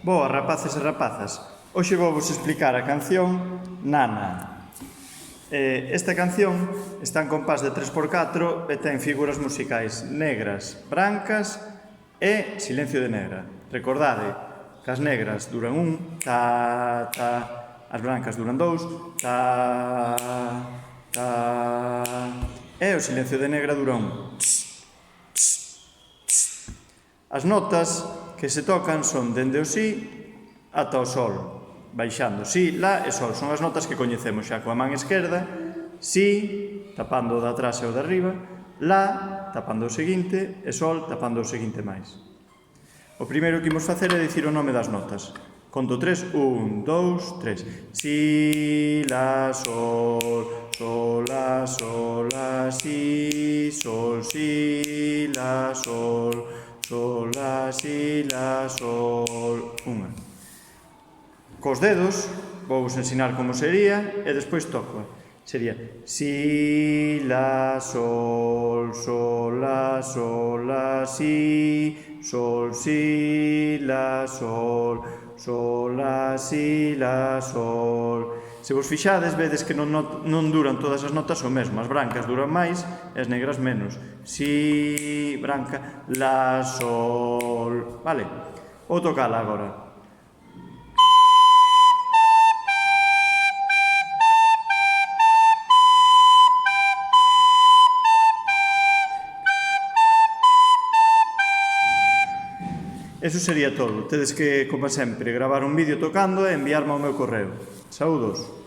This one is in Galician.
Boas, rapaces e rapazas. Hoxe vou vos explicar a canción Nana. Esta canción está en compás de 3x4 e ten figuras musicais negras, brancas e silencio de negra. Recordade que as negras duran un, ta, ta, as brancas duran dous, ta, ta, e o silencio de negra dura un, tss, tss, tss. As notas que se tocan son dende o si ata o sol, baixando si, la e sol. Son as notas que coñecemos xa coa man esquerda, si, tapando o de atrás e o de arriba, la, tapando o seguinte, e sol, tapando o seguinte máis. O primeiro que imos facer é dicir o nome das notas. Conto 3, 1, 2, 3. Si, la, sol, sol, la, si, sol, si, la, sol, sol, la, si, la, sol. Unha. Cos dedos, vou vos ensinar como sería e despois toco. Sería si, la, sol, sol, la, si, sol, si, la, sol, sol, la, si, la, sol. Se vos fixades, vedes que non duran todas as notas o mesmo. As brancas duran máis e as negras menos. Si, branca, la, sol. Vale? Vou tocala agora. Eso sería todo. Tedes que, como sempre, gravar un vídeo tocando e enviarme ao meu correo. Saúdos!